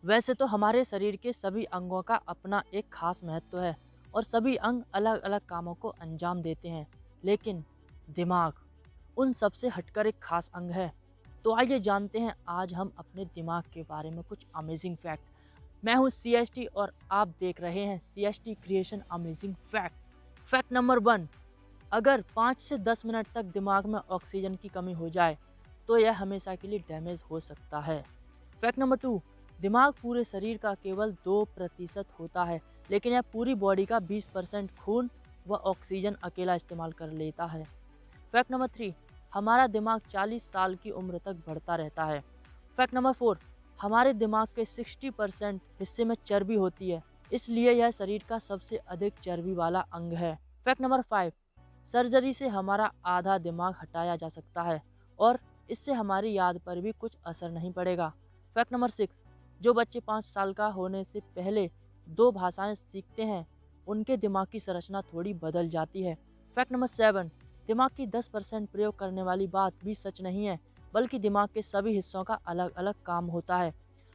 वैसे तो हमारे शरीर के सभी अंगों का अपना एक खास महत्व है और सभी अंग अलग अलग कामों को अंजाम देते हैं, लेकिन दिमाग उन सबसे हटकर एक खास अंग है। तो आइए जानते हैं आज हम अपने दिमाग के बारे में कुछ अमेजिंग फैक्ट। मैं हूँ CST और आप देख रहे हैं CST creation amazing fact. Fact number 1, अगर 5 से 10 मिनट तक दिमाग में ऑक्सीजन की कमी हो जाए तो यह हमेशा के लिए डैमेज हो सकता है। फैक्ट नंबर 2, दिमाग पूरे शरीर का केवल 2% होता है, लेकिन यह पूरी बॉडी का 20% खून व ऑक्सीजन अकेला इस्तेमाल कर लेता है। फैक्ट नंबर 3, हमारा दिमाग 40 साल की उम्र तक बढ़ता रहता है। फैक्ट नंबर 4, हमारे दिमाग के 60% हिस्से में चर्बी होती है, इसलिए यह शरीर का सबसे अधिक चर्बी वाला अंग है। फैक्ट नंबर 5, सर्जरी से हमारा आधा दिमाग हटाया जा सकता है और इससे हमारी याद पर भी कुछ असर नहीं पड़ेगा। फैक्ट नंबर 6, जो बच्चे 5 साल का होने से पहले 2 भाषाएं सीखते हैं, उनके दिमाग की संरचना थोड़ी बदल जाती है। फैक्ट नंबर 7, दिमाग की 10% प्रयोग करने वाली बात भी सच नहीं है, बल्कि दिमाग के सभी हिस्सों का अलग अलग काम होता है।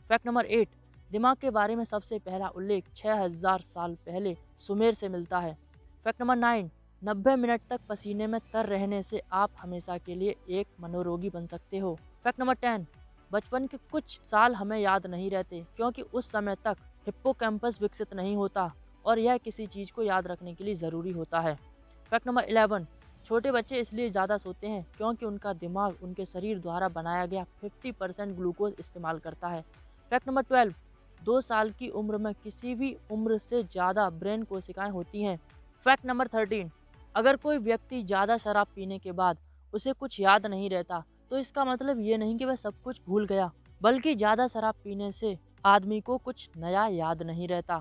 फैक्ट नंबर 8, दिमाग के बारे में सबसे पहला उल्लेख 6000 साल पहले सुमेर से मिलता है। फैक्ट नंबर 9, 90 मिनट तक पसीने में तर रहने से आप हमेशा के लिए एक मनोरोगी बन सकते हो। फैक्ट नंबर 10, बचपन के कुछ साल हमें याद नहीं रहते क्योंकि उस समय तक हिप्पोकैम्पस विकसित नहीं होता और यह किसी चीज़ को याद रखने के लिए ज़रूरी होता है। फैक्ट नंबर 11, छोटे बच्चे इसलिए ज़्यादा सोते हैं क्योंकि उनका दिमाग उनके शरीर द्वारा बनाया गया 50% ग्लूकोज इस्तेमाल करता है। फैक्ट नंबर 12, 2 साल की उम्र में किसी भी उम्र से ज़्यादा ब्रेन कोशिकाएं होती हैं। फैक्ट नंबर 13, अगर कोई व्यक्ति ज़्यादा शराब पीने के बाद उसे कुछ याद नहीं रहता तो इसका मतलब ये नहीं कि वह सब कुछ भूल गया, बल्कि ज़्यादा शराब पीने से आदमी को कुछ नया याद नहीं रहता।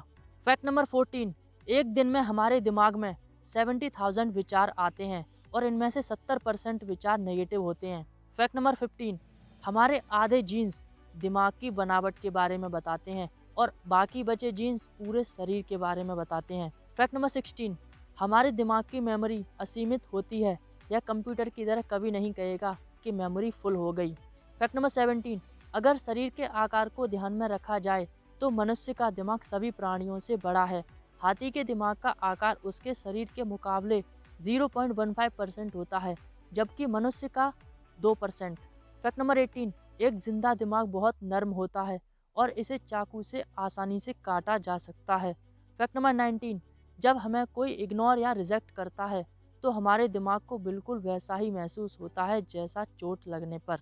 फैक्ट नंबर 14, एक दिन में हमारे दिमाग में 70,000 विचार आते हैं और इनमें से 70% विचार नेगेटिव होते हैं। फैक्ट नंबर 15, हमारे आधे जीन्स दिमाग की बनावट के बारे में बताते हैं और बाकी बचे जीन्स पूरे शरीर के बारे में बताते हैं। फैक्ट नंबर 16, हमारे दिमाग की मेमोरी असीमित होती है। यह कंप्यूटर की तरह कभी नहीं कहेगा कि मेमोरी फुल हो गई। फैक्ट नंबर 17, अगर शरीर के आकार को ध्यान में रखा जाए तो मनुष्य का दिमाग सभी प्राणियों से बड़ा है। हाथी के दिमाग का आकार उसके शरीर के मुकाबले 0.15% होता है, जबकि मनुष्य का 2%। फैक्ट नंबर 18, एक जिंदा दिमाग बहुत नर्म होता है और इसे चाकू से आसानी से काटा जा सकता है। फैक्ट नंबर 19, जब हमें कोई इग्नोर या रिजेक्ट करता है तो हमारे दिमाग को बिल्कुल वैसा ही महसूस होता है जैसा चोट लगने पर।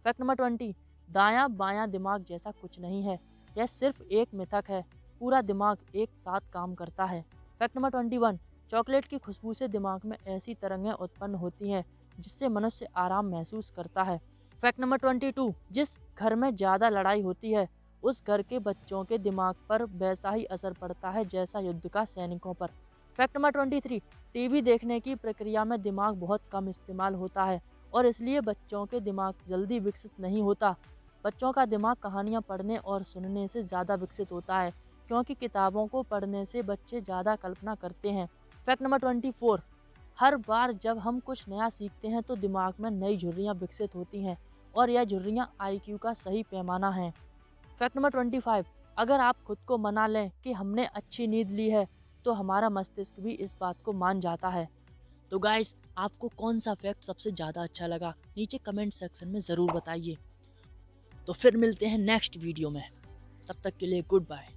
फैक्ट नंबर 20, दायां बायां दिमाग जैसा कुछ नहीं है, यह सिर्फ एक मिथक है। पूरा दिमाग एक साथ काम करता है। फैक्ट नंबर 21, चॉकलेट की खुशबू से दिमाग में ऐसी तरंगें उत्पन्न होती हैं जिससे मनुष्य आराम महसूस करता है। फैक्ट नंबर 22, जिस घर में ज़्यादा लड़ाई होती है उस घर के बच्चों के दिमाग पर वैसा ही असर पड़ता है जैसा युद्ध का सैनिकों पर। फैक्ट नंबर 23, टीवी देखने की प्रक्रिया में दिमाग बहुत कम इस्तेमाल होता है और इसलिए बच्चों के दिमाग जल्दी विकसित नहीं होता। बच्चों का दिमाग कहानियाँ पढ़ने और सुनने से ज़्यादा विकसित होता है क्योंकि किताबों को पढ़ने से बच्चे ज़्यादा कल्पना करते हैं। फैक्ट नंबर 24, हर बार जब हम कुछ नया सीखते हैं तो दिमाग में नई झुर्रियाँ विकसित होती हैं और यह झुर्रियाँ IQ का सही पैमाना है। फैक्ट नंबर 25, अगर आप खुद को मना लें कि हमने अच्छी नींद ली है तो हमारा मस्तिष्क भी इस बात को मान जाता है। तो गाइस, आपको कौन सा फैक्ट सबसे ज़्यादा अच्छा लगा नीचे कमेंट सेक्शन में ज़रूर बताइए। तो फिर मिलते हैं नेक्स्ट वीडियो में, तब तक के लिए गुड बाय।